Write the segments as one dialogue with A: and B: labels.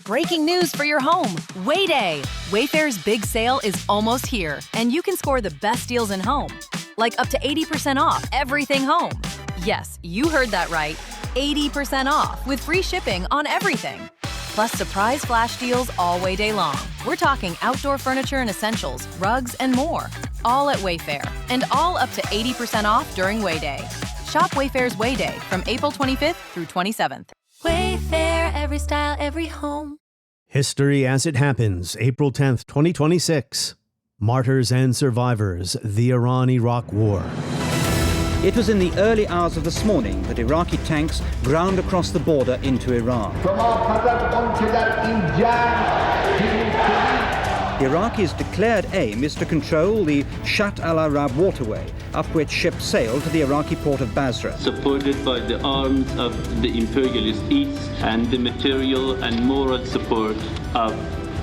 A: breaking news for your home. Way-Day. Wayfair's big sale is almost here, and you can score the best deals in home. Like up to 80% off everything home. Yes, you heard that right. 80% off with free shipping on everything. Plus surprise flash deals all Way-Day long. We're talking outdoor furniture and essentials, rugs, and more. All at Wayfair, and all up to 80% off during Way-Day. Shop Wayfair's Way-Day from April 25th through 27th.
B: Wayfair, every style, every home.
C: History as it happens, April 10th, 2026. Martyrs and Survivors, the Iran-Iraq War.
D: It was in the early hours of this morning that Iraqi tanks ground across the border into Iran. The Iraqis' declared aim is to control the Shatt al-Arab waterway, up which ships sail to the Iraqi port of Basra.
E: Supported by the arms of the imperialist East and the material and moral support of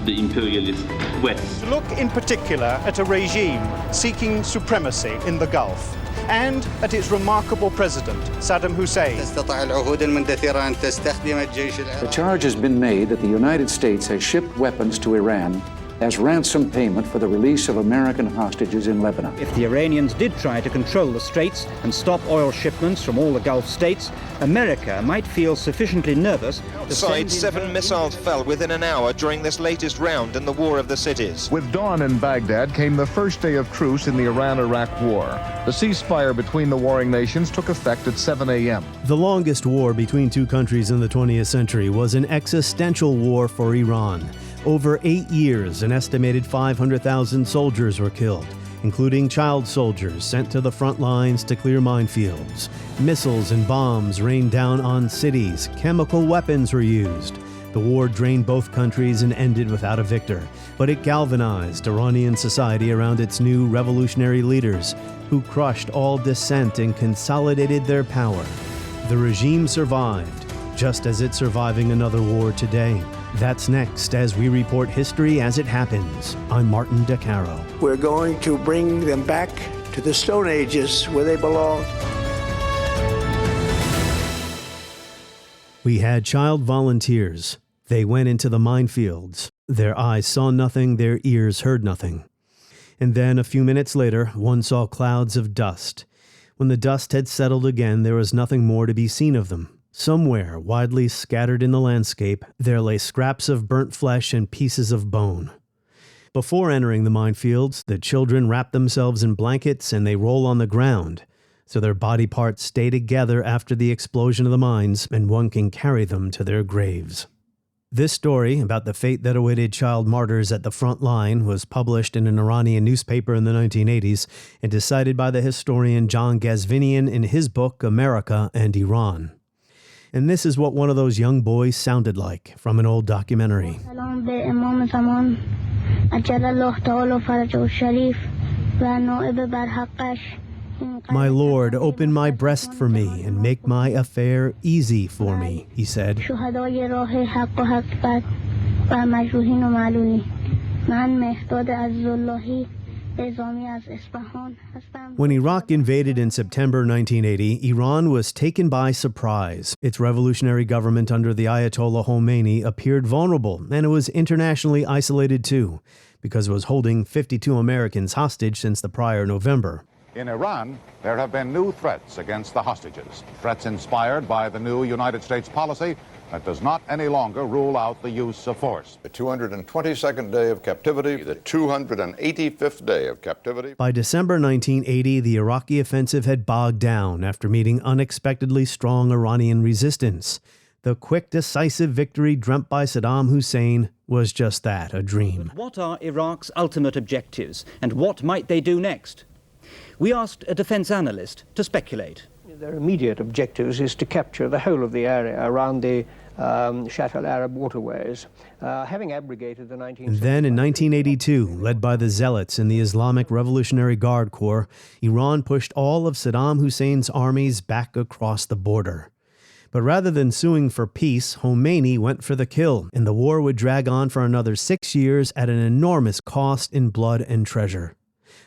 E: the imperialist West.
F: To look in particular at a regime seeking supremacy in the Gulf and at its remarkable president, Saddam Hussein.
G: The charge has been made that the United States has shipped weapons to Iran as ransom payment for the release of American hostages in Lebanon.
D: If the Iranians did try to control the straits and stop oil shipments from all the Gulf states, America might feel sufficiently nervous to
H: Outside, 7 missiles fell within an hour during this latest round in the War of the Cities.
I: With dawn in Baghdad came the first day of truce in the Iran-Iraq War. The ceasefire between the warring nations took effect at 7 a.m.
C: The longest war between two countries in the 20th century was an existential war for Iran. Over 8 years, an estimated 500,000 soldiers were killed, including child soldiers sent to the front lines to clear minefields. Missiles and bombs rained down on cities. Chemical weapons were used. The war drained both countries and ended without a victor, but it galvanized Iranian society around its new revolutionary leaders, who crushed all dissent and consolidated their power. The regime survived, just as it's surviving another war today. That's next as we report history as it happens. I'm Martin DeCaro.
J: We're going to bring them back to the Stone Ages where they belong.
C: We had child volunteers. They went into the minefields. Their eyes saw nothing, their ears heard nothing. And then a few minutes later, one saw clouds of dust. When the dust had settled again, there was nothing more to be seen of them. Somewhere, widely scattered in the landscape, there lay scraps of burnt flesh and pieces of bone. Before entering the minefields, the children wrap themselves in blankets and they roll on the ground, so their body parts stay together after the explosion of the mines, and one can carry them to their graves. This story about the fate that awaited child martyrs at the front line was published in an Iranian newspaper in the 1980s and decided by the historian John Gazvinian in his book America and Iran. And this is what one of those young boys sounded like from an old documentary. My Lord, open my breast for me and make my affair easy for me, he said. When Iraq invaded in September 1980, Iran was taken by surprise. Its revolutionary government under the Ayatollah Khomeini appeared vulnerable, and it was internationally isolated too, because it was holding 52 Americans hostage since the prior November.
K: In Iran, there have been new threats against the hostages, threats inspired by the new United States policy that does not any longer rule out the use of force.
L: The 222nd day of captivity, the 285th day of captivity.
C: By December 1980, the Iraqi offensive had bogged down after meeting unexpectedly strong Iranian resistance. The quick, decisive victory dreamt by Saddam Hussein was just that, a dream.
D: But what are Iraq's ultimate objectives, and what might they do next? We asked a defense analyst to speculate.
J: Their immediate objectives is to capture the whole of the area around the Shatt al-Arab waterways, having abrogated the 19...
C: And then in 1982, led by the Zealots in the Islamic Revolutionary Guard Corps, Iran pushed all of Saddam Hussein's armies back across the border. But rather than suing for peace, Khomeini went for the kill, and the war would drag on for another 6 years at an enormous cost in blood and treasure.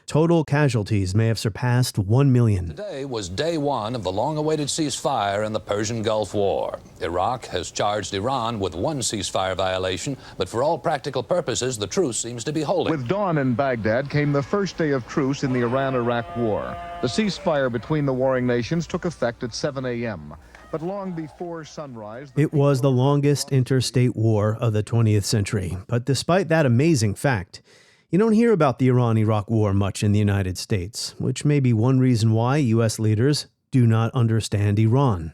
C: Total casualties may have surpassed 1 million.
M: Today was day one of the long-awaited ceasefire in the Persian Gulf War. Iraq has charged Iran with one ceasefire violation, but for all practical purposes, the truce seems to be holding.
I: With dawn in Baghdad came the first day of truce in the Iran-Iraq War. The ceasefire between the warring nations took effect at 7 a.m. But long before sunrise...
C: It was the longest interstate war of the 20th century. But despite that amazing fact, you don't hear about the Iran-Iraq War much in the United States, which may be one reason why U.S. leaders do not understand Iran.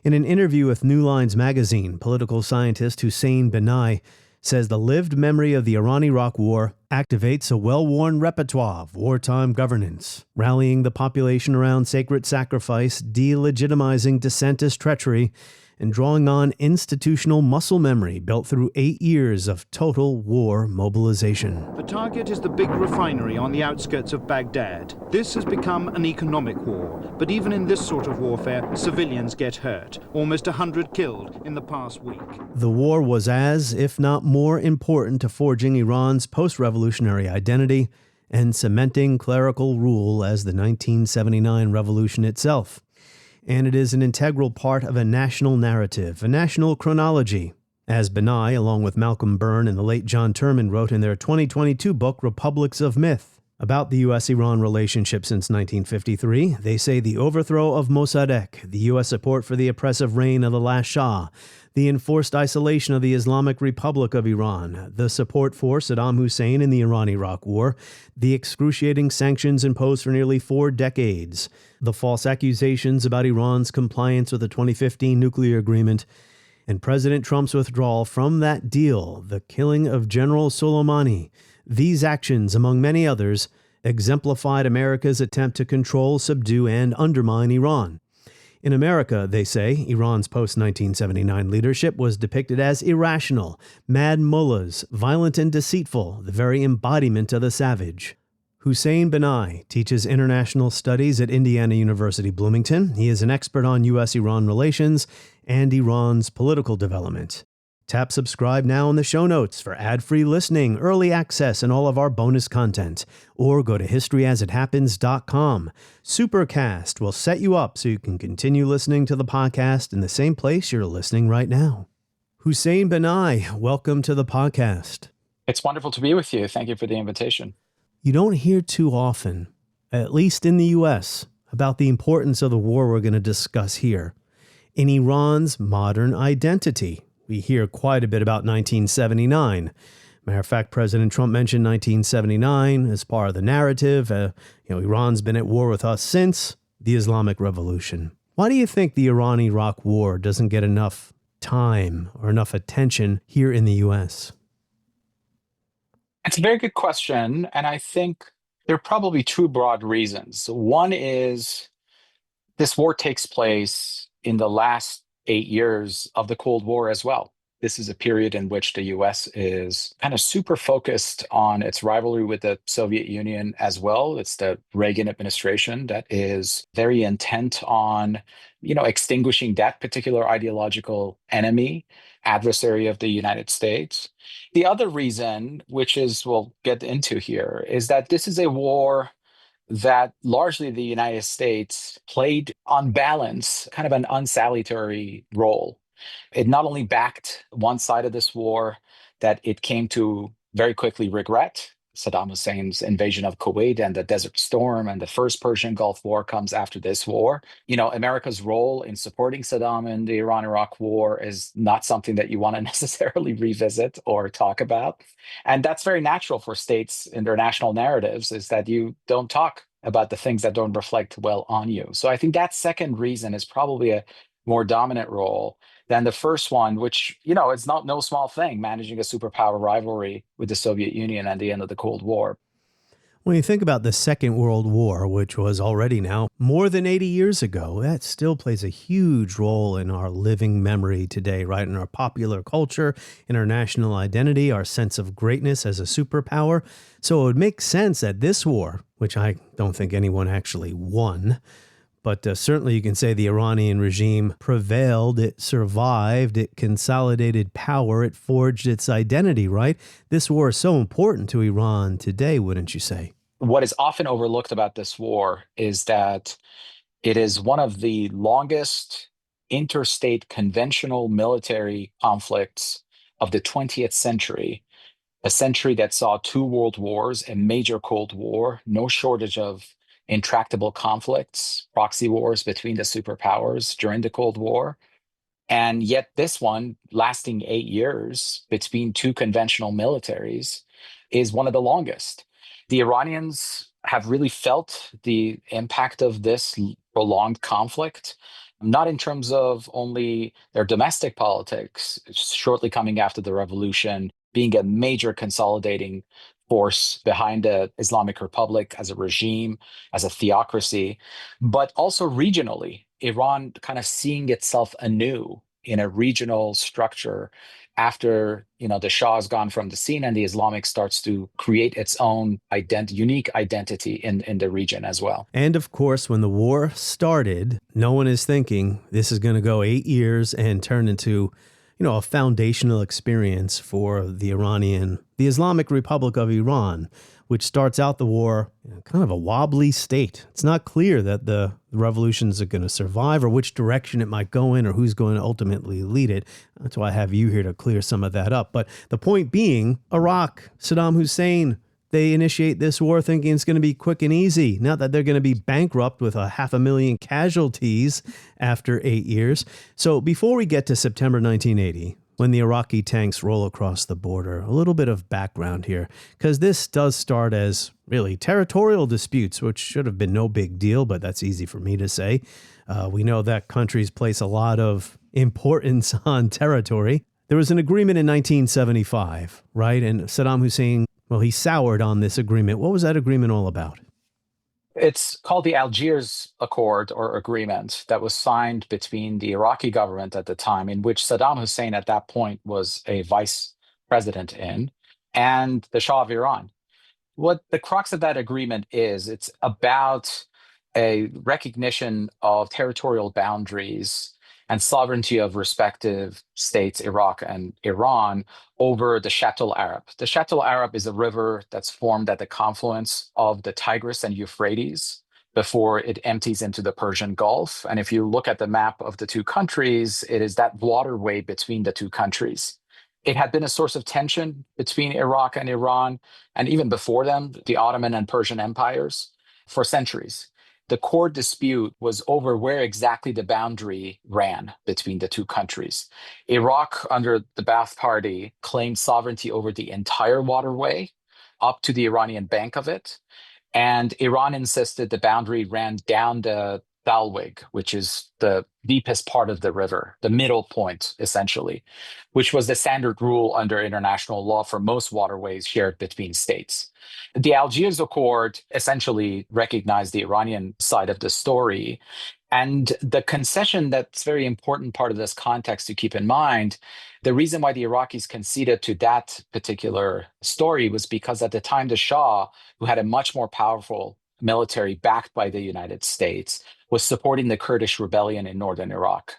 C: In an interview with New Lines magazine, political scientist Hussein Benai says the lived memory of the Iran-Iraq War activates a well-worn repertoire of wartime governance, rallying the population around sacred sacrifice, delegitimizing dissent as treachery, and drawing on institutional muscle memory built through 8 years of total war mobilization.
F: The target is the big refinery on the outskirts of Baghdad. This has become an economic war, but even in this sort of warfare, civilians get hurt. Almost 100 killed in the past week.
C: The war was as, if not more, important to forging Iran's post-revolutionary identity and cementing clerical rule as the 1979 revolution itself. And it is an integral part of a national narrative, a national chronology. As Benai, along with Malcolm Byrne and the late John Turman, wrote in their 2022 book, Republics of Myth, about the U.S.-Iran relationship since 1953, they say the overthrow of Mossadegh, the U.S. support for the oppressive reign of the last Shah, the enforced isolation of the Islamic Republic of Iran, the support for Saddam Hussein in the Iran-Iraq War, the excruciating sanctions imposed for nearly 4 decades, the false accusations about Iran's compliance with the 2015 nuclear agreement, and President Trump's withdrawal from that deal, the killing of General Soleimani. These actions, among many others, exemplified America's attempt to control, subdue, and undermine Iran. In America, they say, Iran's post-1979 leadership was depicted as irrational, mad mullahs, violent and deceitful, the very embodiment of the savage. Hussein Benai teaches international studies at Indiana University Bloomington. He is an expert on U.S.-Iran relations and Iran's political development. Tap subscribe now in the show notes for ad-free listening, early access, and all of our bonus content. Or go to historyasithappens.com. Supercast will set you up so you can continue listening to the podcast in the same place you're listening right now. Hussein Benai, welcome to the podcast.
N: It's wonderful to be with you. Thank you for the invitation.
C: You don't hear too often, at least in the U.S., about the importance of the war we're going to discuss here, in Iran's modern identity. We hear quite a bit about 1979. Matter of fact, President Trump mentioned 1979 as part of the narrative. Iran's been at war with us since the Islamic Revolution. Why do you think the Iran-Iraq war doesn't get enough time or enough attention here in the U.S.?
N: It's a very good question, and I think there are probably 2 broad reasons. One is this war takes place in the last 8 years of the Cold War as well. This is a period in which the U.S. is kind of super focused on its rivalry with the Soviet Union as well. It's the Reagan administration that is very intent on, extinguishing that particular ideological enemy, adversary of the United States. The other reason, which is we'll get into here, is that this is a war that largely the United States played on balance, kind of an unsalutary role. It not only backed one side of this war that it came to very quickly regret, Saddam Hussein's invasion of Kuwait and the Desert Storm and the first Persian Gulf War comes after this war. America's role in supporting Saddam in the Iran-Iraq War is not something that you want to necessarily revisit or talk about. And that's very natural for states in their national narratives, is that you don't talk about the things that don't reflect well on you. So I think that second reason is probably a more dominant role than the first one, which, it's no small thing, managing a superpower rivalry with the Soviet Union at the end of the Cold War.
C: When you think about the Second World War, which was already now more than 80 years ago, that still plays a huge role in our living memory today, right? In our popular culture, in our national identity, our sense of greatness as a superpower. So it would make sense that this war, which I don't think anyone actually won, but certainly you can say the Iranian regime prevailed, it survived, it consolidated power, it forged its identity, right? This war is so important to Iran today, wouldn't you say?
N: what is often overlooked about this war is that it is one of the longest interstate conventional military conflicts of the 20th century, a century that saw two world wars, a major Cold War, no shortage of intractable conflicts, proxy wars between the superpowers during the Cold War. And yet, this one, lasting 8 years between two conventional militaries, is one of the longest. The Iranians have really felt the impact of this prolonged conflict, not in terms of only their domestic politics, shortly coming after the revolution, being a major consolidating force behind the Islamic Republic as a regime, as a theocracy, but also regionally. Iran kind of seeing itself anew in a regional structure after the Shah has gone from the scene and the Islamic starts to create its own unique identity in the region as well.
C: And of course, when the war started, no one is thinking this is going to go 8 years and turn into a foundational experience for the Islamic Republic of Iran, which starts out the war kind of a wobbly state. It's not clear that the revolutions are going to survive or which direction it might go in or who's going to ultimately lead it. That's why I have you here to clear some of that up. But the point being, Iraq, Saddam Hussein, they initiate this war thinking it's going to be quick and easy. Not that they're going to be bankrupt with 500,000 casualties after 8 years. So before we get to September 1980, when the Iraqi tanks roll across the border, a little bit of background here, because this does start as really territorial disputes, which should have been no big deal, but that's easy for me to say. We know that countries place a lot of importance on territory. There was an agreement in 1975, right? And Saddam Hussein, well, he soured on this agreement. What was that agreement all about?
N: It's called the Algiers Accord or Agreement that was signed between the Iraqi government at the time, in which Saddam Hussein at that point was a vice president in, and the Shah of Iran. What the crux of that agreement is, it's about a recognition of territorial boundaries and sovereignty of respective states, Iraq and Iran, over the Shatt al-Arab. The Shatt al-Arab is a river that's formed at the confluence of the Tigris and Euphrates before it empties into the Persian Gulf. And if you look at the map of the two countries, it is that waterway between the two countries. It had been a source of tension between Iraq and Iran, and even before them, the Ottoman and Persian empires, for centuries. The core dispute was over where exactly the boundary ran between the two countries. Iraq, under the Ba'ath Party, claimed sovereignty over the entire waterway up to the Iranian bank of it. And Iran insisted the boundary ran down the Dalweg, which is the deepest part of the river, the middle point, essentially, which was the standard rule under international law for most waterways shared between states. The Algiers Accord essentially recognized the Iranian side of the story. And the concession that's very important part of this context to keep in mind, the reason why the Iraqis conceded to that particular story was because at the time the Shah, who had a much more powerful military backed by the United States, was supporting the Kurdish rebellion in northern Iraq.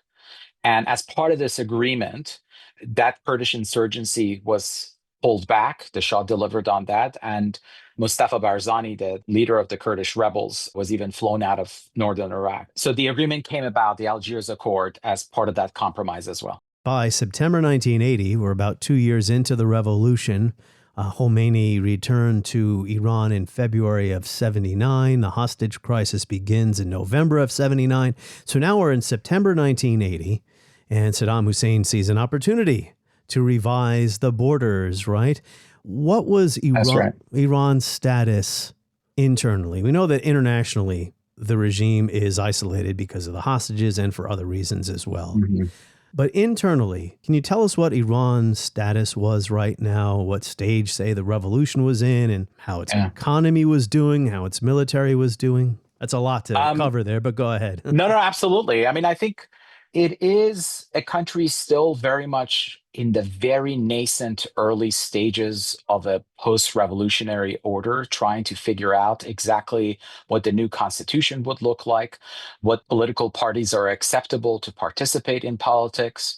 N: And as part of this agreement, that Kurdish insurgency was pulled back. The Shah delivered on that. And Mustafa Barzani, the leader of the Kurdish rebels, was even flown out of northern Iraq. So the agreement came about, the Algiers Accord, as part of that compromise as well.
C: By September 1980, we're about 2 years into the revolution. Khomeini returned to Iran in February of 79. The hostage crisis begins in November of 79. So now we're in September 1980, and Saddam Hussein sees an opportunity to revise the borders, right? What was Iran's status internally? We know that internationally, the regime is isolated because of the hostages and for other reasons as well. Mm-hmm. But internally, can you tell us what Iran's status was right now, what stage, say, the revolution was in, and how its economy was doing, how its military was doing? That's a lot to cover there, but go ahead.
N: No, absolutely. I mean, I think it is a country still very much in the very nascent early stages of a post-revolutionary order, trying to figure out exactly what the new constitution would look like, what political parties are acceptable to participate in politics.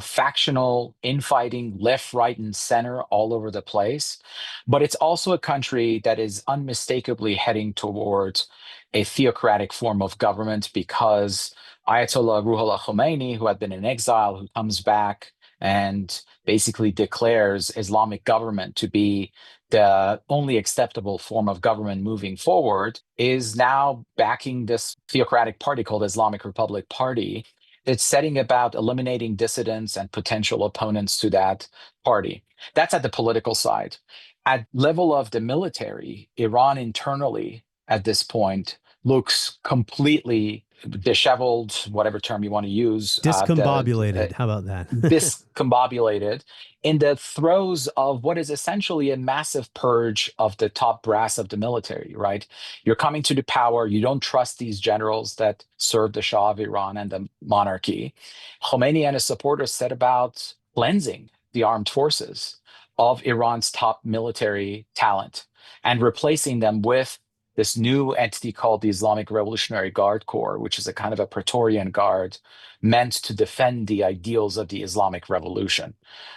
N: factional infighting left, right, and center all over the place. But it's also a country that is unmistakably heading towards a theocratic form of government because Ayatollah Ruhollah Khomeini, who had been in exile, who comes back and basically declares Islamic government to be the only acceptable form of government moving forward, is now backing this theocratic party called Islamic Republic Party. It's setting about eliminating dissidents and potential opponents to that party. That's at the political side. At level of the military, Iran internally at this point looks completely disheveled, whatever term you want to use.
C: Discombobulated. How about that?
N: Discombobulated in the throes of what is essentially a massive purge of the top brass of the military, right? You're coming to the power. You don't trust these generals that serve the Shah of Iran and the monarchy. Khomeini and his supporters set about cleansing the armed forces of Iran's top military talent and replacing them with this new entity called the Islamic Revolutionary Guard Corps, which is a kind of a Praetorian Guard meant to defend the ideals of the Islamic Revolution.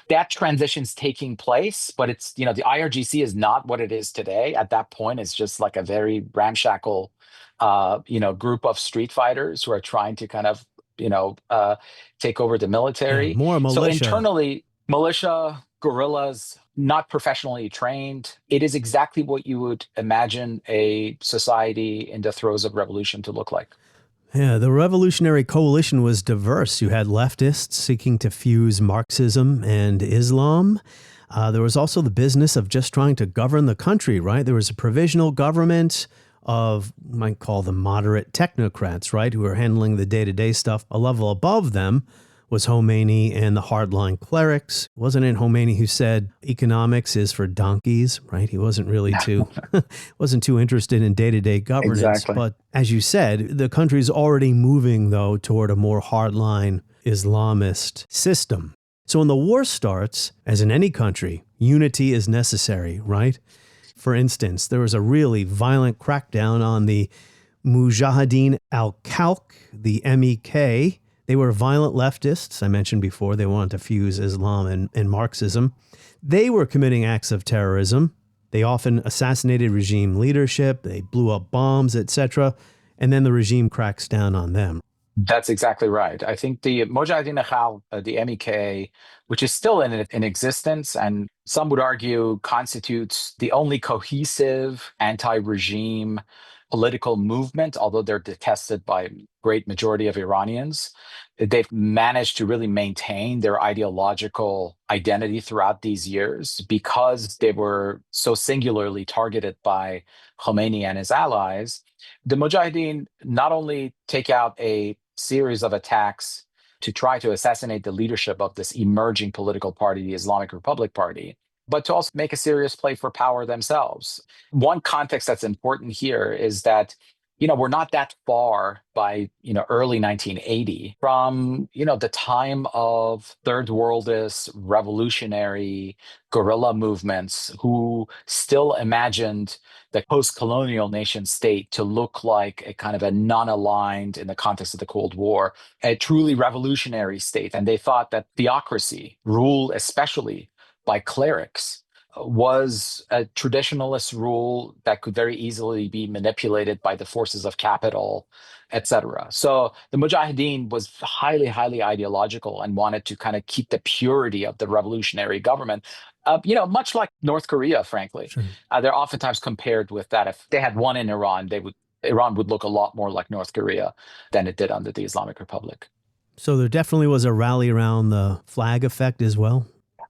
N: That transition's taking place, but it's, the IRGC is not what it is today. At that point, it's just like a very ramshackle, group of street fighters who are trying to kind of, take over the military.
C: Yeah, more militia.
N: So internally, militia, guerrillas, not professionally trained. It is exactly what you would imagine a society in the throes of revolution to look like.
C: Yeah, the revolutionary coalition was diverse. You had leftists seeking to fuse Marxism and Islam. There was also the business of just trying to govern the country, right? There was a provisional government of, you might call them moderate technocrats, right, who were handling the day-to-day stuff. A level above them was Khomeini and the hardline clerics. Wasn't it Khomeini who said economics is for donkeys, right? He wasn't really wasn't too interested in day-to-day governance.
N: Exactly.
C: But as you said, the country's already moving, though, toward a more hardline Islamist system. So when the war starts, as in any country, unity is necessary, right? For instance, there was a really violent crackdown on the Mujahideen al-Khalq, the MEK. They were violent leftists. I mentioned before, they wanted to fuse Islam and Marxism. They were committing acts of terrorism. They often assassinated regime leadership. They blew up bombs, etc. And then the regime cracks down on them.
N: That's exactly right. I think the Mujahideen al-Khalq, the MEK, which is still in existence, and some would argue constitutes the only cohesive anti-regime political movement, although they're detested by a great majority of Iranians. They've managed to really maintain their ideological identity throughout these years because they were so singularly targeted by Khomeini and his allies. The Mujahideen not only take out a series of attacks to try to assassinate the leadership of this emerging political party, the Islamic Republic Party, but to also make a serious play for power themselves. One context that's important here is that, we're not that far by, early 1980 from, the time of third worldist revolutionary guerrilla movements who still imagined the post-colonial nation state to look like a kind of a non-aligned, in the context of the Cold War, a truly revolutionary state. And they thought that theocracy, rule especially by clerics, was a traditionalist rule that could very easily be manipulated by the forces of capital, etc. So the Mujahideen was highly, highly ideological and wanted to kind of keep the purity of the revolutionary government. Much like North Korea, frankly.
C: Sure.
N: They're oftentimes compared with that. If they had won in Iran, Iran would look a lot more like North Korea than it did under the Islamic Republic.
C: So there definitely was a rally around the flag effect as well?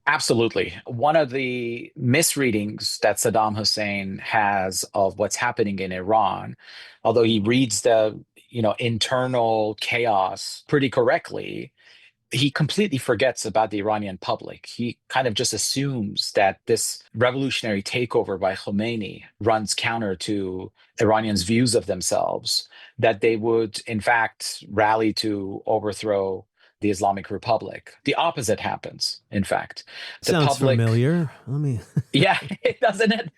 N: Absolutely. One of the misreadings that Saddam Hussein has of what's happening in Iran, although he reads the, internal chaos pretty correctly, he completely forgets about the Iranian public. He kind of just assumes that this revolutionary takeover by Khomeini runs counter to Iranians' views of themselves, that they would, in fact, rally to overthrow the Islamic Republic. The opposite happens, in fact.
C: Sounds familiar.
N: Yeah, doesn't it?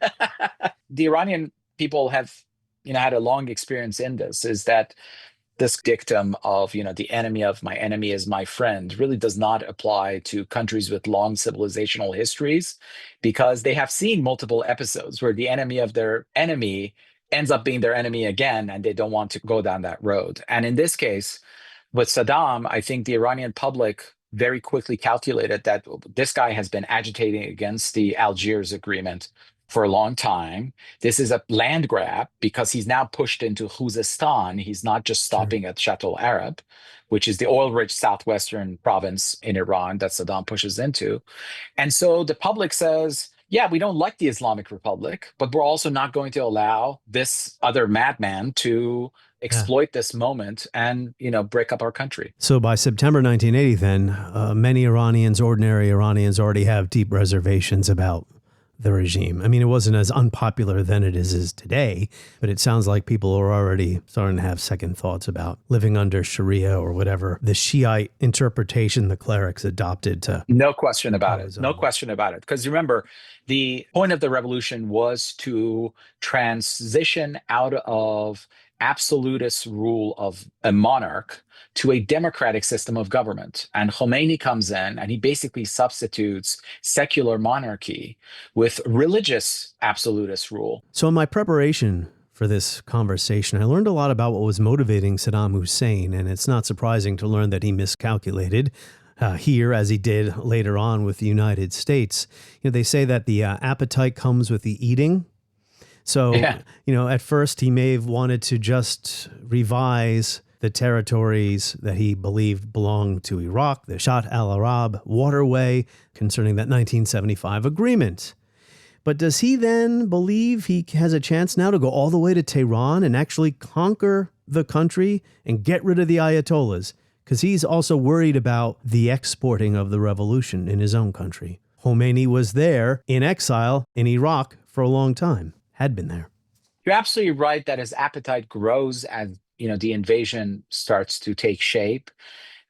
N: The Iranian people have, had a long experience in this, is that This dictum of, the enemy of my enemy is my friend really does not apply to countries with long civilizational histories, because they have seen multiple episodes where the enemy of their enemy ends up being their enemy again, and they don't want to go down that road. And in this case, with Saddam, I think the Iranian public very quickly calculated that this guy has been agitating against the Algiers agreement for a long time. This is a land grab because he's now pushed into Khuzestan. He's not just stopping at Chateau Arab, which is the oil-rich southwestern province in Iran that Saddam pushes into. And so the public says, yeah, we don't like the Islamic Republic, but we're also not going to allow this other madman to exploit this moment and, break up our country.
C: So by September 1980, then, many Iranians, ordinary Iranians, already have deep reservations about the regime. I mean, it wasn't as unpopular then it is today, but it sounds like people are already starting to have second thoughts about living under Sharia or whatever the Shiite interpretation the clerics adopted to.
N: No question about it. No question about it. Because remember, the point of the revolution was to transition out of absolutist rule of a monarch to a democratic system of government. And Khomeini comes in and he basically substitutes secular monarchy with religious absolutist rule.
C: So in my preparation for this conversation, I learned a lot about what was motivating Saddam Hussein, and it's not surprising to learn that he miscalculated here, as he did later on with the United States. They say that the appetite comes with the eating. So, at first he may have wanted to just revise the territories that he believed belonged to Iraq, the Shatt al-Arab waterway, concerning that 1975 agreement. But does he then believe he has a chance now to go all the way to Tehran and actually conquer the country and get rid of the Ayatollahs? Because he's also worried about the exporting of the revolution in his own country. Khomeini was there in exile in Iraq for a long time, had been there.
N: You're absolutely right that his appetite grows as the invasion starts to take shape.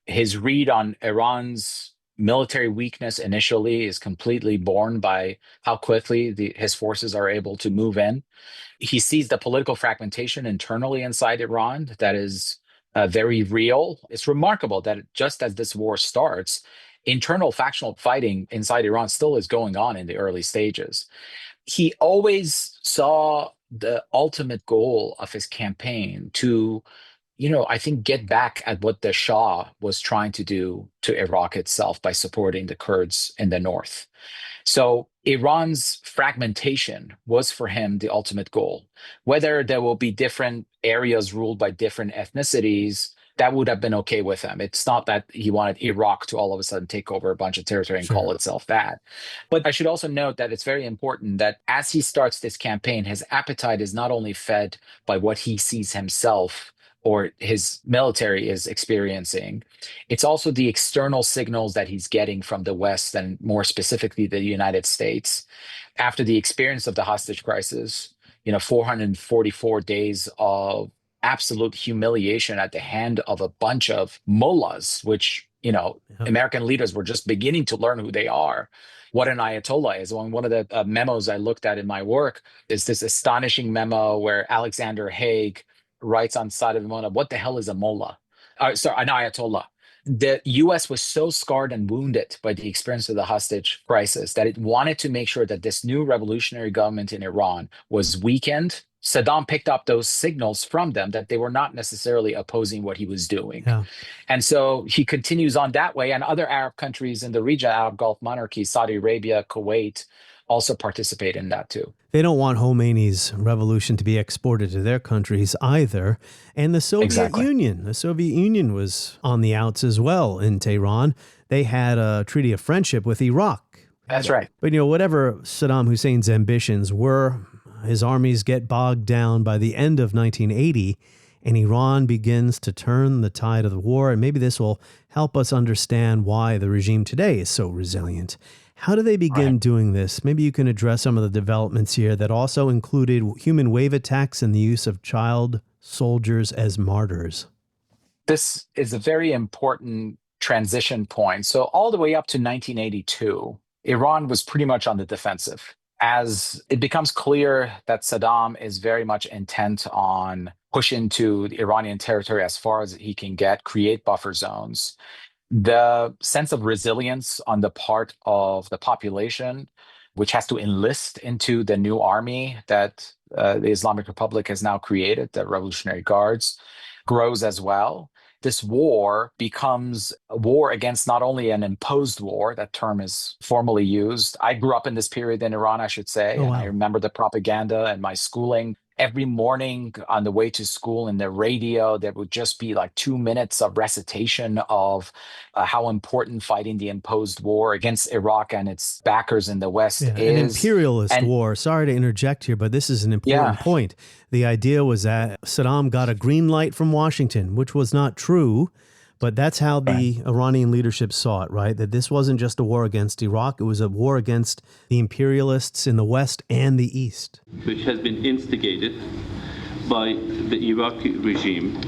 N: His read on Iran's military weakness initially is completely borne by how quickly his forces are able to move in. He sees the political fragmentation internally inside Iran that is very real. It's remarkable that just as this war starts, internal factional fighting inside Iran still is going on in the early stages. He always saw the ultimate goal of his campaign to, I think, get back at what the Shah was trying to do to Iraq itself by supporting the Kurds in the north. So Iran's fragmentation was for him the ultimate goal. Whether there will be different areas ruled by different ethnicities, that would have been okay with him. It's not that he wanted Iraq to all of a sudden take over a bunch of territory and call itself that. But I should also note that it's very important that as he starts this campaign, his appetite is not only fed by what he sees himself or his military is experiencing, it's also the external signals that he's getting from the West, and more specifically the United States. After the experience of the hostage crisis, 444 days of absolute humiliation at the hand of a bunch of mullahs, which, American leaders were just beginning to learn who they are. What an Ayatollah is. One of the memos I looked at in my work is this astonishing memo where Alexander Haig writes on side of the mullah, what the hell is a mullah? An Ayatollah. The U.S. was so scarred and wounded by the experience of the hostage crisis that it wanted to make sure that this new revolutionary government in Iran was weakened. Saddam picked up those signals from them that they were not necessarily opposing what he was doing. Yeah. And so he continues on that way. And other Arab countries in the region, Arab Gulf monarchies, Saudi Arabia, Kuwait, also participate in that too.
C: They don't want Khomeini's revolution to be exported to their countries either. And the Soviet Union was on the outs as well in Tehran. They had a treaty of friendship with Iraq.
N: That's right.
C: But, whatever Saddam Hussein's ambitions were, his armies get bogged down by the end of 1980, and Iran begins to turn the tide of the war. And maybe this will help us understand why the regime today is so resilient. How do they begin doing this? Maybe you can address some of the developments here that also included human wave attacks and the use of child soldiers as martyrs.
N: This is a very important transition point. So all the way up to 1982, Iran was pretty much on the defensive. As it becomes clear that Saddam is very much intent on push into the Iranian territory as far as he can get, create buffer zones. The sense of resilience on the part of the population, which has to enlist into the new army that the Islamic Republic has now created, the Revolutionary Guards, grows as well. This war becomes a war against not only an imposed war, that term is formally used. I grew up in this period in Iran, I should say, and I remember the propaganda and my schooling. Every morning on the way to school in the radio, there would just be like 2 minutes of recitation of how important fighting the imposed war against Iraq and its backers in the West is.
C: An imperialist war. Sorry to interject here, but this is an important point. The idea was that Saddam got a green light from Washington, which was not true, but that's how the Iranian leadership saw it, right? That this wasn't just a war against Iraq, it was a war against the imperialists in the West and the East.
E: Which has been instigated by the Iraqi regime,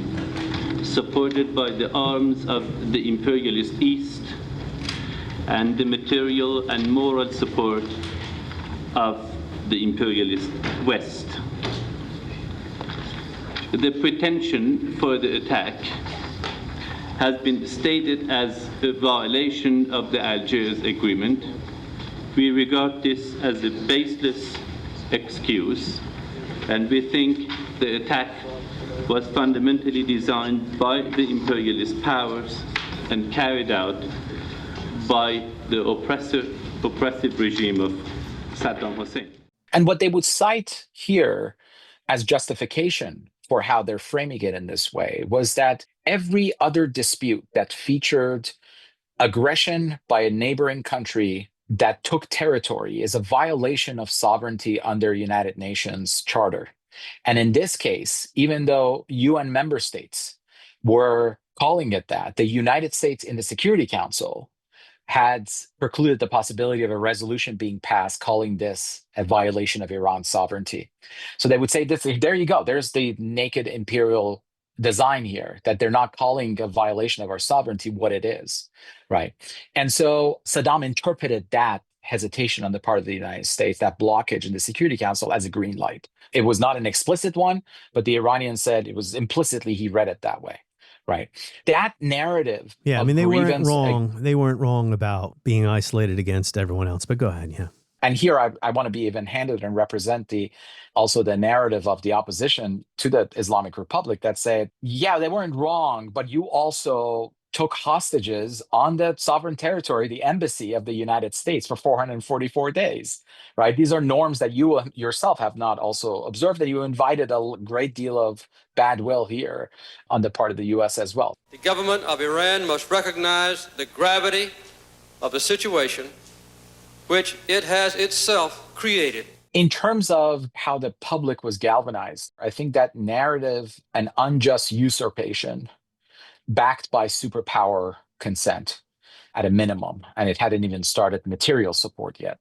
E: supported by the arms of the imperialist East and the material and moral support of the imperialist West. The pretension for the attack has been stated as a violation of the Algiers Agreement. We regard this as a baseless excuse, and we think the attack was fundamentally designed by the imperialist powers and carried out by the oppressive regime of Saddam Hussein.
N: And what they would cite here as justification for how they're framing it in this way was that every other dispute that featured aggression by a neighboring country that took territory is a violation of sovereignty under United Nations Charter. And in this case, even though UN member states were calling it that, the United States in the Security Council had precluded the possibility of a resolution being passed calling this a violation of Iran's sovereignty. So they would say this, there you go, there's the naked imperial design here, that they're not calling a violation of our sovereignty what it is, right? And so Saddam interpreted that hesitation on the part of the United States, that blockage in the Security Council, as a green light. It was not an explicit one, but the Iranians said it was implicitly, he read it that way. Right. That narrative.
C: Yeah, I mean, they weren't wrong. They weren't wrong about being isolated against everyone else. But go ahead. Yeah.
N: And here I want to be even-handed and represent also the narrative of the opposition to the Islamic Republic that said, yeah, they weren't wrong, but you also took hostages on the sovereign territory, the embassy of the United States, for 444 days, right? These are norms that you yourself have not also observed, that you invited a great deal of bad will here on the part of the U.S. as well.
O: The government of Iran must recognize the gravity of the situation which it has itself created.
N: In terms of how the public was galvanized, I think that narrative, an unjust usurpation backed by superpower consent at a minimum, and it hadn't even started material support yet,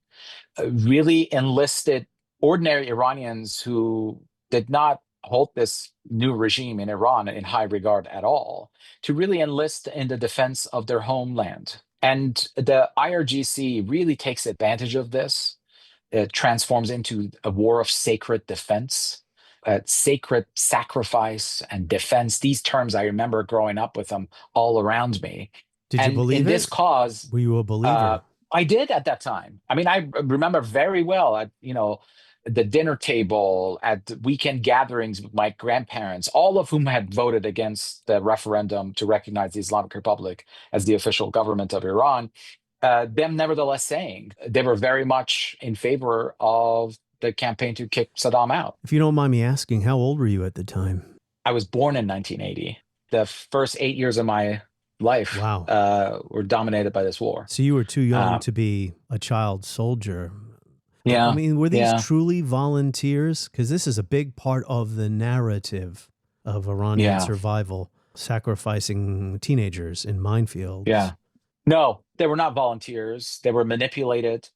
N: really enlisted ordinary Iranians who did not hold this new regime in Iran in high regard at all, to really enlist in the defense of their homeland. And the IRGC really takes advantage of this. It transforms into a war of sacred defense. Sacred sacrifice and defense. These terms, I remember growing up with them all around me.
C: Did you believe
N: in
C: it?
N: this cause?
C: Were you a believer?
N: I did at that time. I mean, I remember very well at, the dinner table, at weekend gatherings with my grandparents, all of whom had voted against the referendum to recognize the Islamic Republic as the official government of Iran, them nevertheless saying they were very much in favor of the campaign to kick Saddam out.
C: If you don't mind me asking, how old were you at the time?
N: I was born in 1980. The first 8 years of my life were dominated by this war.
C: So you were too young to be a child soldier.
N: Yeah.
C: I mean, were these truly volunteers? Because this is a big part of the narrative of Iranian survival, sacrificing teenagers in minefields.
N: Yeah. No, they were not volunteers. They were manipulated,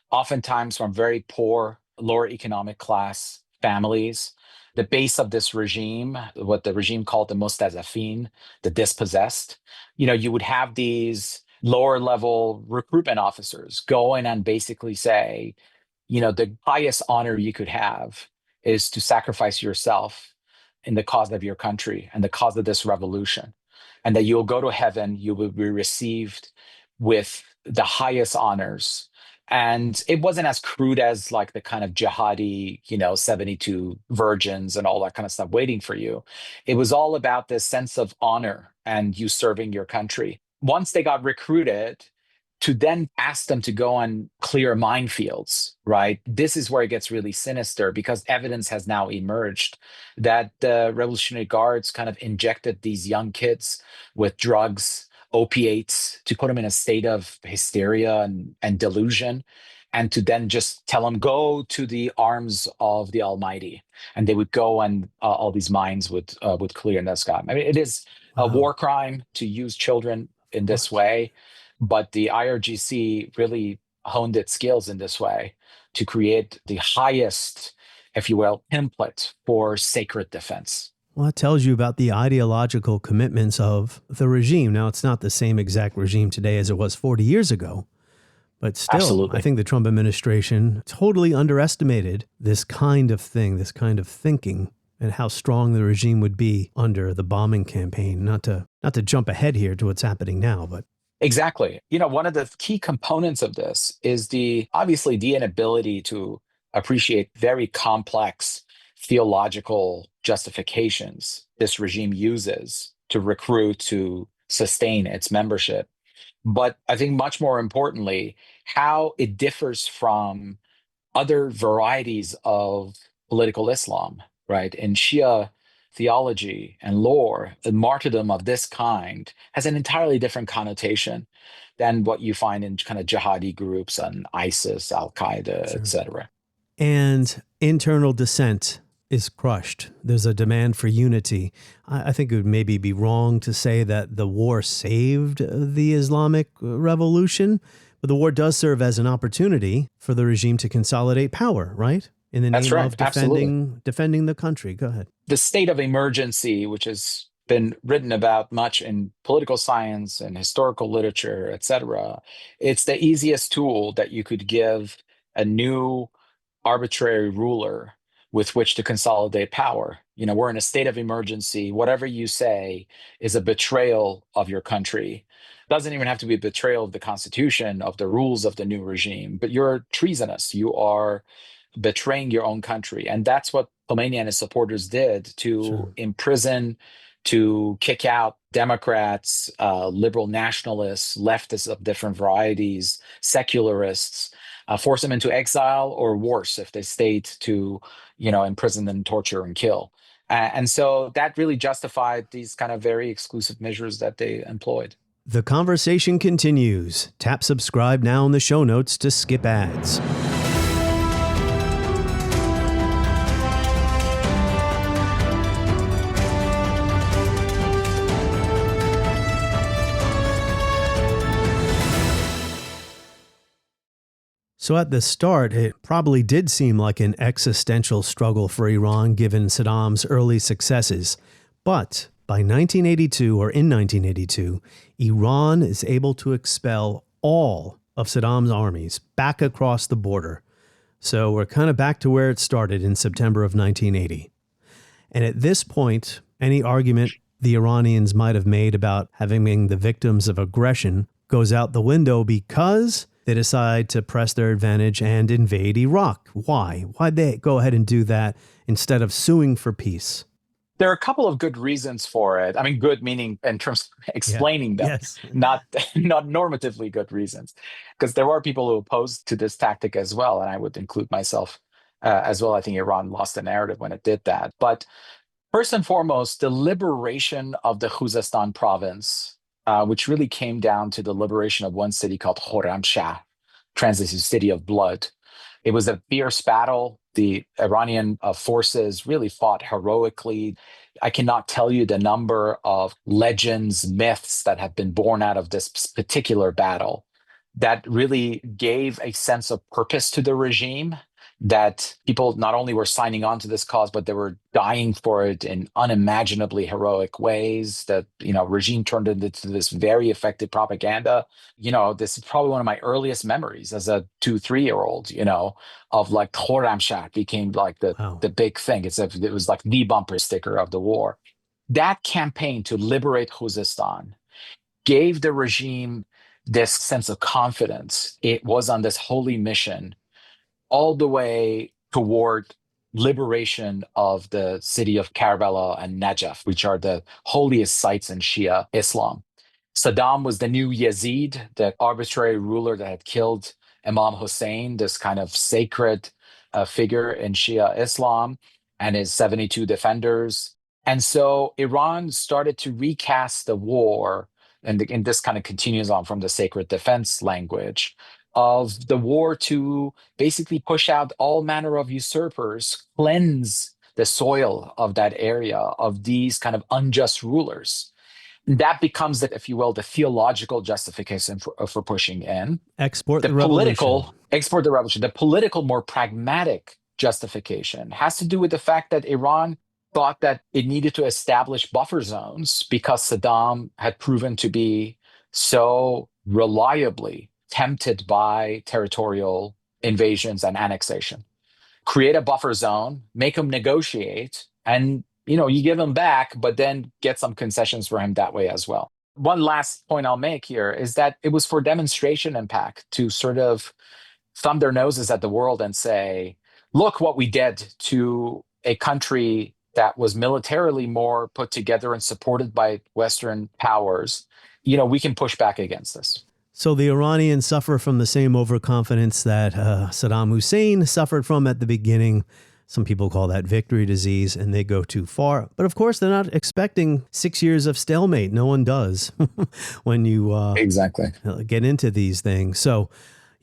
N: oftentimes from very poor, lower economic class families. The base of this regime, what the regime called the mustazafin, the dispossessed, you would have these lower level recruitment officers go in and basically say, the highest honor you could have is to sacrifice yourself in the cause of your country and the cause of this revolution, and that you'll go to heaven, you will be received with the highest honors. And it wasn't as crude as like the kind of jihadi, 72 virgins and all that kind of stuff waiting for you. It was all about this sense of honor and you serving your country. Once they got recruited, to then ask them to go and clear minefields, right? This is where it gets really sinister, because evidence has now emerged that the Revolutionary Guards kind of injected these young kids with drugs, opiates, to put them in a state of hysteria and delusion, and to then just tell them, go to the arms of the Almighty. And they would go and all these mines would clear in the sky. I mean, it is a war crime to use children in this way. But the IRGC really honed its skills in this way to create the highest, if you will, template for sacred defense.
C: Well, that tells you about the ideological commitments of the regime. Now, it's not the same exact regime today as it was 40 years ago, but still,
N: Absolutely.
C: I think the Trump administration totally underestimated this kind of thing, this kind of thinking, and how strong the regime would be under the bombing campaign. Not to jump ahead here to what's happening now, but
N: Exactly. One of the key components of this is obviously the inability to appreciate very complex theological justifications this regime uses to recruit, to sustain its membership. But I think much more importantly, how it differs from other varieties of political Islam, right? In Shia theology and lore, a martyrdom of this kind has an entirely different connotation than what you find in kind of jihadi groups and ISIS, Al-Qaeda, etc.
C: And internal dissent is crushed. There's a demand for unity. I think it would maybe be wrong to say that the war saved the Islamic revolution, but the war does serve as an opportunity for the regime to consolidate power, right? In the name of defending the country. Go ahead.
N: The state of emergency, which has been written about much in political science and historical literature, etc., it's the easiest tool that you could give a new arbitrary ruler with which to consolidate power. We're in a state of emergency. Whatever you say is a betrayal of your country. It doesn't even have to be a betrayal of the Constitution, of the rules of the new regime, but you're treasonous. You are betraying your own country. And that's what Khomeini and his supporters did to imprison, to kick out Democrats, liberal nationalists, leftists of different varieties, secularists, force them into exile, or worse, if they stayed, to imprison and torture and kill. And so that really justified these kind of very exclusive measures that they employed.
C: The conversation continues. Tap subscribe now in the show notes to skip ads. So at the start, it probably did seem like an existential struggle for Iran given Saddam's early successes. But by 1982, or in 1982, Iran is able to expel all of Saddam's armies back across the border. So we're kind of back to where it started in September of 1980. And at this point, any argument the Iranians might have made about having been the victims of aggression goes out the window, because they decide to press their advantage and invade Iraq. Why? Why'd they go ahead and do that instead of suing for peace?
N: There are a couple of good reasons for it. I mean, good meaning in terms of explaining them, not normatively good reasons. Because there are people who opposed to this tactic as well, and I would include myself as well. I think Iran lost the narrative when it did that. But first and foremost, the liberation of the Khuzestan province, which really came down to the liberation of one city called Khorramshahr, translated City of Blood. It was a fierce battle. The Iranian forces really fought heroically. I cannot tell you the number of legends, myths that have been born out of this particular battle that really gave a sense of purpose to the regime that people not only were signing on to this cause, but they were dying for it in unimaginably heroic ways. That, regime turned it into this very effective propaganda. This is probably one of my earliest memories as a 2-3-year-old, of like Khorramshahr became like the big thing. It was like the bumper sticker of the war. That campaign to liberate Khuzestan gave the regime this sense of confidence. It was on this holy mission all the way toward liberation of the city of Karbala and Najaf, which are the holiest sites in Shia Islam. Saddam was the new Yazid, the arbitrary ruler that had killed Imam Hussein, this kind of sacred figure in Shia Islam, and his 72 defenders. And so Iran started to recast the war, and this kind of continues on from the sacred defense language, of the war to basically push out all manner of usurpers, cleanse the soil of that area of these kind of unjust rulers. That becomes, if you will, the theological justification for pushing in.
C: Export the revolution.
N: Export the revolution. The political, more pragmatic justification has to do with the fact that Iran thought that it needed to establish buffer zones because Saddam had proven to be so reliably tempted by territorial invasions and annexation. Create a buffer zone, make him negotiate, and you give him back, but then get some concessions for him that way as well. One last point I'll make here is that it was for demonstration impact to sort of thumb their noses at the world and say, look what we did to a country that was militarily more put together and supported by Western powers. We can push back against this.
C: So the Iranians suffer from the same overconfidence that Saddam Hussein suffered from at the beginning. Some people call that victory disease, and they go too far. But of course, they're not expecting 6 years of stalemate. No one does when you
N: exactly
C: get into these things. So,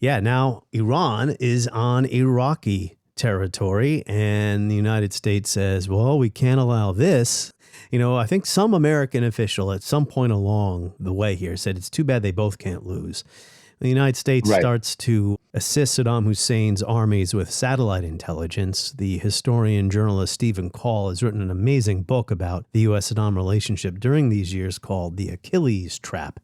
C: yeah, now Iran is on Iraqi territory, and the United States says, well, we can't allow this. I think some American official at some point along the way here said it's too bad they both can't lose. The United States starts to assist Saddam Hussein's armies with satellite intelligence. The historian journalist Stephen Call has written an amazing book about the U.S.-Saddam relationship during these years called The Achilles Trap.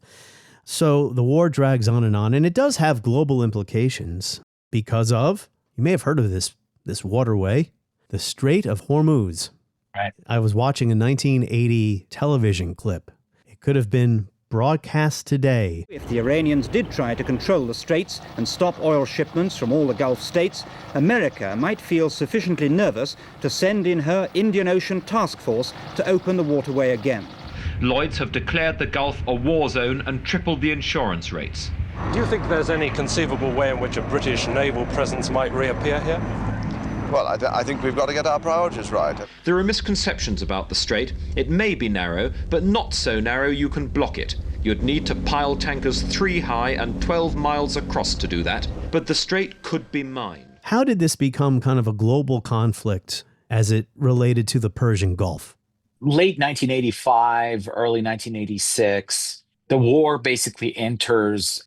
C: So the war drags on, and it does have global implications because of, you may have heard of this waterway, the Strait of Hormuz.
N: Right.
C: I was watching a 1980 television clip. It could have been broadcast today.
D: If the Iranians did try to control the straits and stop oil shipments from all the Gulf states, America might feel sufficiently nervous to send in her Indian Ocean task force to open the waterway again.
P: Lloyds have declared the Gulf a war zone and tripled the insurance rates.
Q: Do you think there's any conceivable way in which a British naval presence might reappear here?
L: Well, I think we've got to get our priorities right.
P: There are misconceptions about the strait. It may be narrow, but not so narrow you can block it. You'd need to pile tankers 3 high and 12 miles across to do that. But the strait could be mined.
C: How did this become kind of a global conflict as it related to the Persian Gulf?
N: Late 1985, early 1986, the war basically enters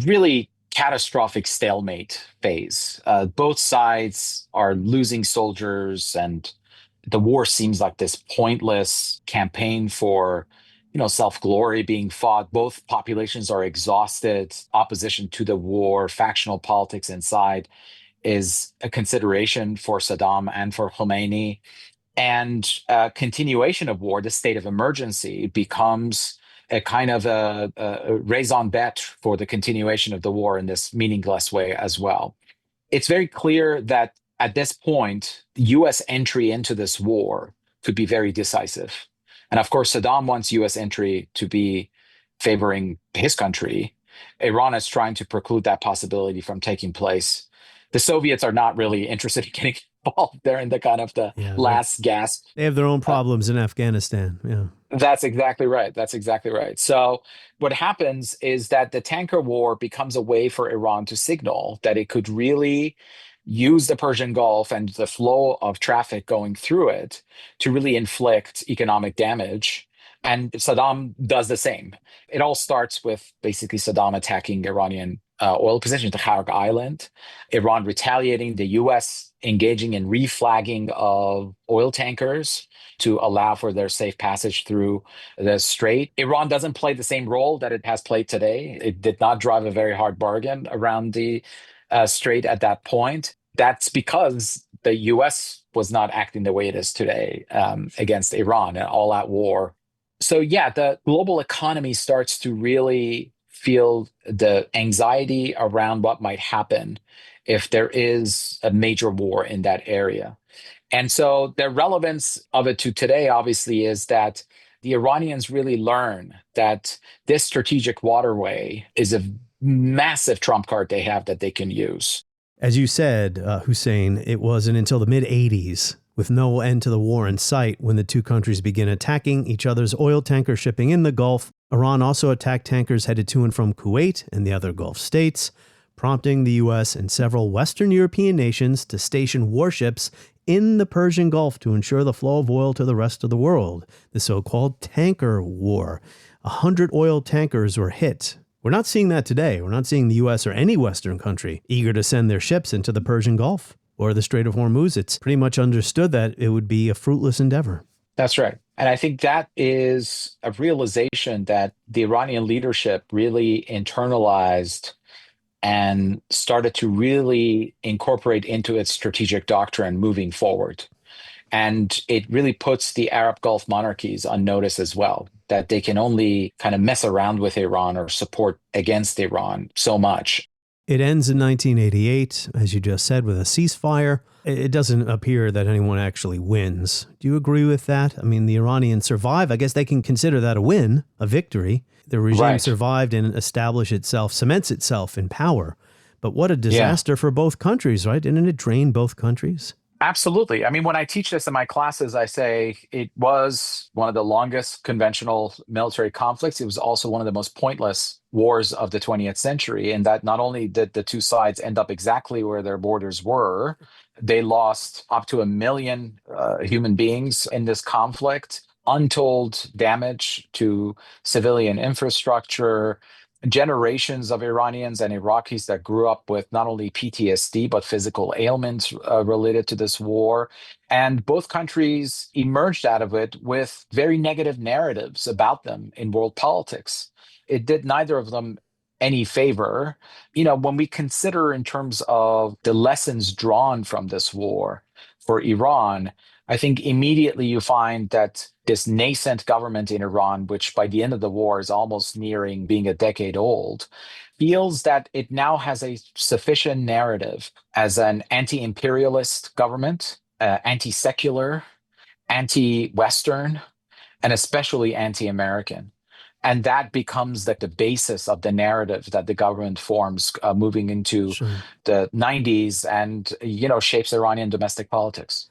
N: really catastrophic stalemate phase. Both sides are losing soldiers, and the war seems like this pointless campaign for, self-glory being fought. Both populations are exhausted. Opposition to the war, factional politics inside is a consideration for Saddam and for Khomeini. And continuation of war, the state of emergency, becomes a kind of a raison d'etre for the continuation of the war in this meaningless way as well. It's very clear that at this point, U.S. entry into this war could be very decisive. And of course, Saddam wants U.S. entry to be favoring his country. Iran is trying to preclude that possibility from taking place. The Soviets are not really interested in getting involved. They're in the kind of the last gasp.
C: They have their own problems in Afghanistan. Yeah.
N: That's exactly right. That's exactly right. So what happens is that the tanker war becomes a way for Iran to signal that it could really use the Persian Gulf and the flow of traffic going through it to really inflict economic damage. And Saddam does the same. It all starts with basically Saddam attacking Iranian oil position, Takharak Island, Iran retaliating, the U.S. engaging in reflagging of oil tankers to allow for their safe passage through the strait. Iran doesn't play the same role that it has played today. It did not drive a very hard bargain around the strait at that point. That's because the U.S. was not acting the way it is today against Iran, an all-out war. So yeah, the global economy starts to really feel the anxiety around what might happen if there is a major war in that area. And so the relevance of it to today, obviously, is that the Iranians really learn that this strategic waterway is a massive trump card they have that they can use.
C: As you said, Hussein, it wasn't until the mid-'80s, with no end to the war in sight, when the two countries began attacking each other's oil tanker shipping in the Gulf. Iran also attacked tankers headed to and from Kuwait and the other Gulf states, prompting the U.S. and several Western European nations to station warships in the Persian Gulf to ensure the flow of oil to the rest of the world, the so-called tanker war. 100 oil tankers were hit. We're not seeing that today. We're not seeing the U.S. or any Western country eager to send their ships into the Persian Gulf or the Strait of Hormuz. It's pretty much understood that it would be a fruitless endeavor.
N: That's right. And I think that is a realization that the Iranian leadership really internalized and started to really incorporate into its strategic doctrine moving forward. And it really puts the Arab Gulf monarchies on notice as well, that they can only kind of mess around with Iran or support against Iran so much.
C: It ends in 1988, as you just said, with a ceasefire. It doesn't appear that anyone actually wins. Do you agree with that? I mean, the Iranians survive. I guess they can consider that a win, a victory. The regime survived and established itself, cements itself in power. But what a disaster for both countries, right? Didn't it drain both countries?
N: Absolutely. I mean, when I teach this in my classes, I say it was one of the longest conventional military conflicts. It was also one of the most pointless wars of the 20th century, in that not only did the two sides end up exactly where their borders were, they lost up to 1 million human beings in this conflict, untold damage to civilian infrastructure, generations of Iranians and Iraqis that grew up with not only PTSD, but physical ailments related to this war. And both countries emerged out of it with very negative narratives about them in world politics. It did neither of them any favor. You know, when we consider in terms of the lessons drawn from this war for Iran, I think immediately you find that this nascent government in Iran, which by the end of the war is almost nearing being a decade old, feels that it now has a sufficient narrative as an anti-imperialist government, anti-secular, anti-Western, and especially anti-American. And that becomes the basis of the narrative that the government forms moving into the 90s and, you know, shapes Iranian domestic politics.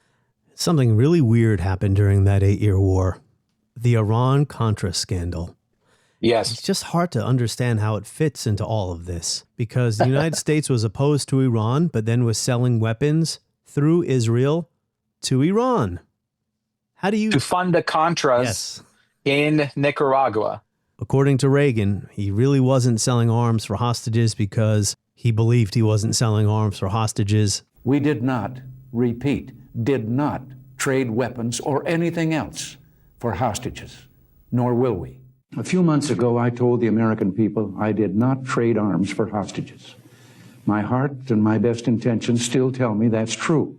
C: Something really weird happened during that 8-year war. The Iran-Contra scandal.
N: Yes.
C: It's just hard to understand how it fits into all of this, because the United States was opposed to Iran, but then was selling weapons through Israel to Iran. How do you...
N: To fund the Contras in Nicaragua.
C: According to Reagan, he really wasn't selling arms for hostages because he believed he wasn't selling arms for hostages.
G: We did not, repeat, did not trade weapons or anything else for hostages, nor will we. A few months ago, I told the American people I did not trade arms for hostages. My heart and my best intentions still tell me that's true,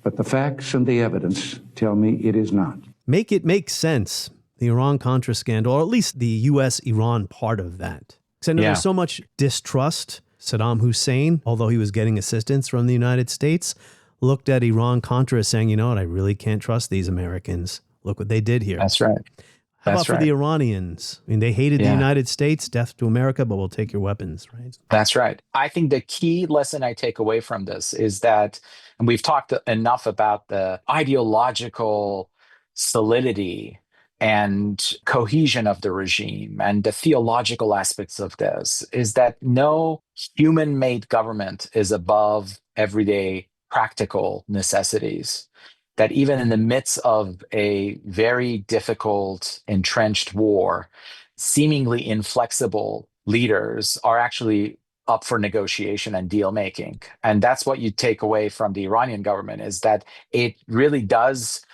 G: but the facts and the evidence tell me it is not.
C: Make it make sense, the Iran-Contra scandal, or at least the U.S.-Iran part of that. Because I know there's so much distrust. Saddam Hussein, although he was getting assistance from the United States, looked at Iran-Contra saying, you know what, I really can't trust these Americans. Look what they did here.
N: That's right.
C: How about for the Iranians? I mean, they hated the United States, death to America, but we'll take your weapons, right?
N: That's right. I think the key lesson I take away from this is that, and we've talked enough about the ideological solidity and cohesion of the regime and the theological aspects of this, is that no human-made government is above everyday practical necessities. That even in the midst of a very difficult, entrenched war, seemingly inflexible leaders are actually up for negotiation and deal making. And that's what you take away from the Iranian government, is that it really does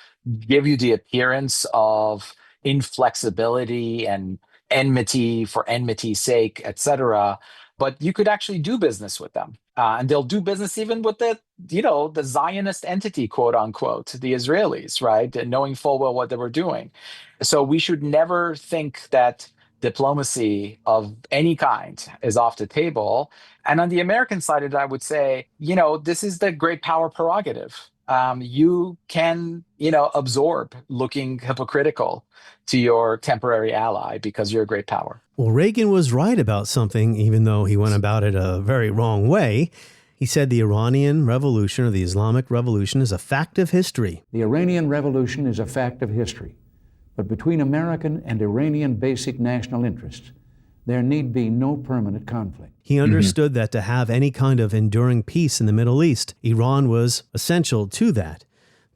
N: give you the appearance of inflexibility and enmity for enmity's sake, etc. But you could actually do business with them. And they'll do business even with the Zionist entity, quote unquote, the Israelis, right? And knowing full well what they were doing. So we should never think that diplomacy of any kind is off the table. And on the American side of it, I would say, this is the great power prerogative. You can, absorb looking hypocritical to your temporary ally because you're a great power.
C: Well, Reagan was right about something, even though he went about it a very wrong way. He said the Iranian Revolution, or the Islamic Revolution, is a fact of history.
G: The Iranian Revolution is a fact of history. But between American and Iranian basic national interests, there need be no permanent conflict.
C: He understood that to have any kind of enduring peace in the Middle East, Iran was essential to that.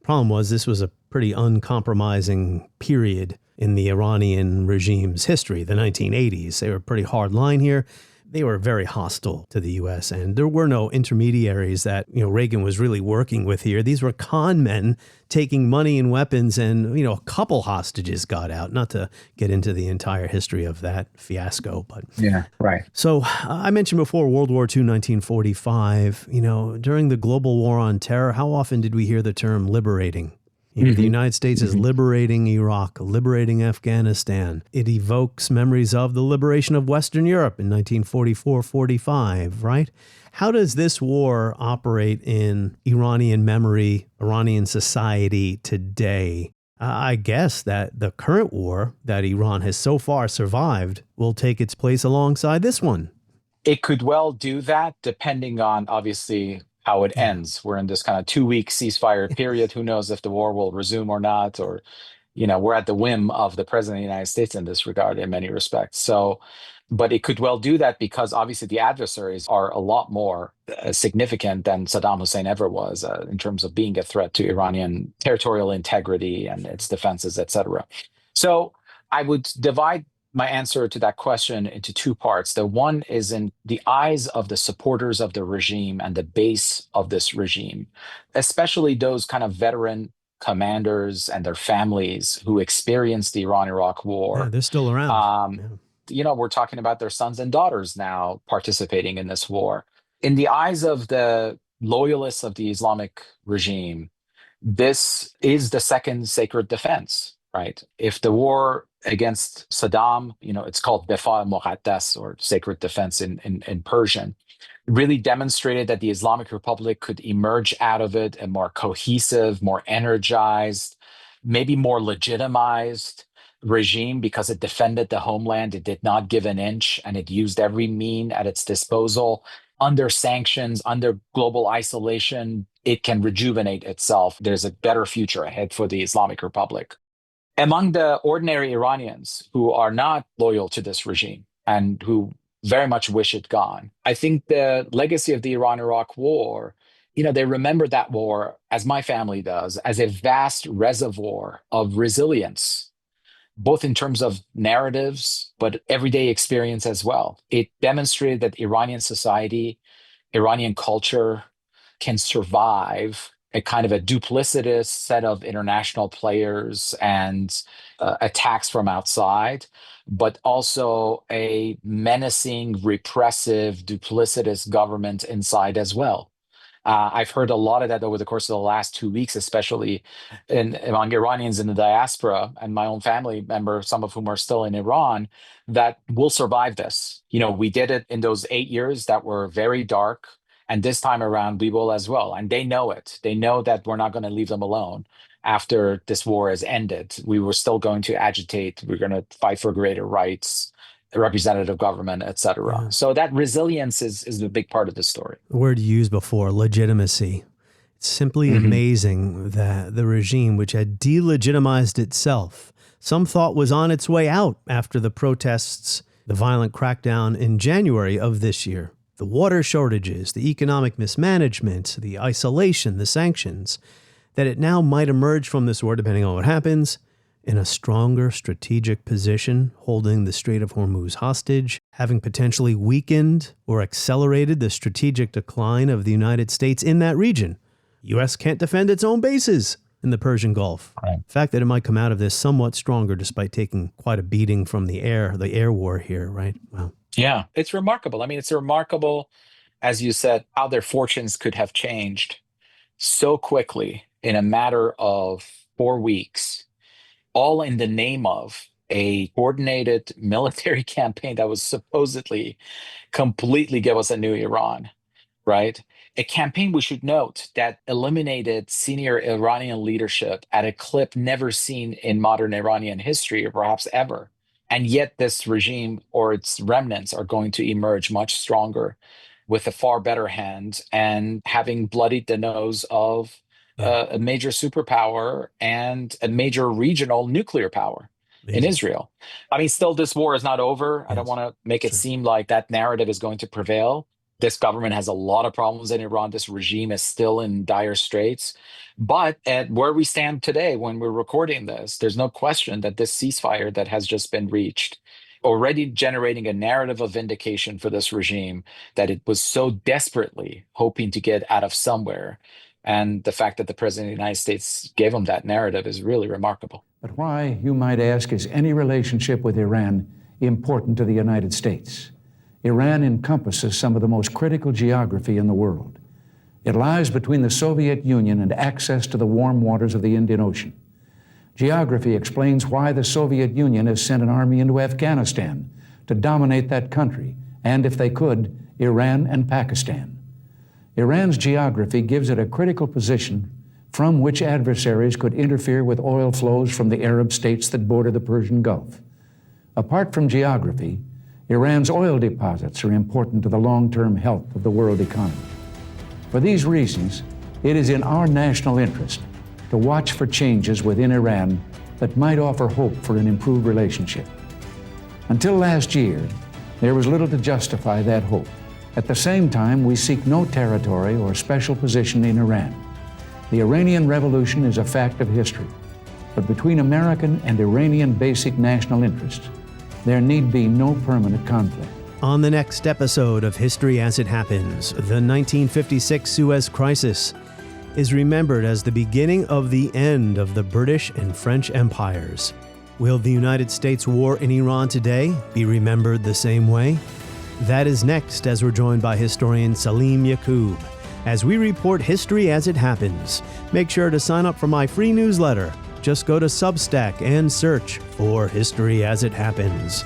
C: The problem was this was a pretty uncompromising period in the Iranian regime's history, the 1980s. They were pretty hard line here. They were very hostile to the U.S., and there were no intermediaries that, Reagan was really working with here. These were con men taking money and weapons, and, a couple hostages got out, not to get into the entire history of that fiasco. But
N: yeah, right.
C: So I mentioned before World War II, 1945, during the global war on terror, how often did we hear the term liberating? The United States is liberating Iraq, liberating Afghanistan. It evokes memories of the liberation of Western Europe in 1944-45, right? How does this war operate in Iranian memory, Iranian society today? I guess that the current war that Iran has so far survived will take its place alongside this one.
N: It could well do that, depending on, obviously, how it ends. We're in this kind of 2-week ceasefire period. Who knows if the war will resume or not, or, we're at the whim of the president of the United States in this regard in many respects. So, but it could well do that because obviously the adversaries are a lot more significant than Saddam Hussein ever was in terms of being a threat to Iranian territorial integrity and its defenses, etc. So I would divide my answer to that question into two parts. The one is in the eyes of the supporters of the regime and the base of this regime, especially those kind of veteran commanders and their families who experienced the Iran-Iraq war.
C: Yeah, they're still around.
N: We're talking about their sons and daughters now participating in this war. In the eyes of the loyalists of the Islamic regime, this is the second sacred defense, right? If the war against Saddam, it's called Defa Muqaddas, or sacred defense in Persian, really demonstrated that the Islamic Republic could emerge out of it a more cohesive, more energized, maybe more legitimized regime because it defended the homeland. It did not give an inch, and it used every mean at its disposal. Under sanctions, under global isolation, it can rejuvenate itself. There's a better future ahead for the Islamic Republic. Among the ordinary Iranians who are not loyal to this regime and who very much wish it gone, I think the legacy of the Iran-Iraq war, they remember that war, as my family does, as a vast reservoir of resilience, both in terms of narratives, but everyday experience as well. It demonstrated that Iranian society, Iranian culture can survive a kind of a duplicitous set of international players and attacks from outside, but also a menacing, repressive, duplicitous government inside as well. I've heard a lot of that over the course of the last 2 weeks, especially among Iranians in the diaspora and my own family member, some of whom are still in Iran, that will survive this. We did it in those 8 years that were very dark. And this time around, we will as well. And they know it. They know that we're not going to leave them alone after this war has ended. We were still going to agitate. We're going to fight for greater rights, representative government, et cetera. So that resilience is a big part of the story.
C: The word you used before, legitimacy. It's simply amazing that the regime, which had delegitimized itself, some thought was on its way out after the protests, the violent crackdown in January of this year. The water shortages, the economic mismanagement, the isolation, the sanctions, that it now might emerge from this war, depending on what happens, in a stronger strategic position, holding the Strait of Hormuz hostage, having potentially weakened or accelerated the strategic decline of the United States in that region. U.S. can't defend its own bases in the Persian Gulf. Right. The fact that it might come out of this somewhat stronger despite taking quite a beating from the air war here, right? Wow.
N: Yeah, it's remarkable. I mean, it's remarkable, as you said, how their fortunes could have changed so quickly in a matter of 4 weeks, all in the name of a coordinated military campaign that was supposedly completely give us a new Iran, right? A campaign, we should note, that eliminated senior Iranian leadership at a clip never seen in modern Iranian history, or perhaps ever. And yet this regime or its remnants are going to emerge much stronger with a far better hand and having bloodied the nose of a major superpower and a major regional nuclear power in Israel. I mean, still, this war is not over. Yes. I don't want to make it seem like that narrative is going to prevail. This government has a lot of problems in Iran. This regime is still in dire straits. But at where we stand today, when we're recording this, there's no question that this ceasefire that has just been reached, already generating a narrative of vindication for this regime that it was so desperately hoping to get out of somewhere. And the fact that the President of the United States gave them that narrative is really remarkable.
G: But why, you might ask, is any relationship with Iran important to the United States? Iran encompasses some of the most critical geography in the world. It lies between the Soviet Union and access to the warm waters of the Indian Ocean. Geography explains why the Soviet Union has sent an army into Afghanistan to dominate that country, and if they could, Iran and Pakistan. Iran's geography gives it a critical position from which adversaries could interfere with oil flows from the Arab states that border the Persian Gulf. Apart from geography, Iran's oil deposits are important to the long-term health of the world economy. For these reasons, it is in our national interest to watch for changes within Iran that might offer hope for an improved relationship. Until last year, there was little to justify that hope. At the same time, we seek no territory or special position in Iran. The Iranian Revolution is a fact of history, but between American and Iranian basic national interests, there need be no permanent conflict.
C: On the next episode of History as It Happens, the 1956 Suez Crisis is remembered as the beginning of the end of the British and French empires. Will the United States war in Iran today be remembered the same way? That is next, as we're joined by historian Salim Yaqub as we report History as It Happens. Make sure to sign up for my free newsletter. Just go to Substack and search for History as It Happens.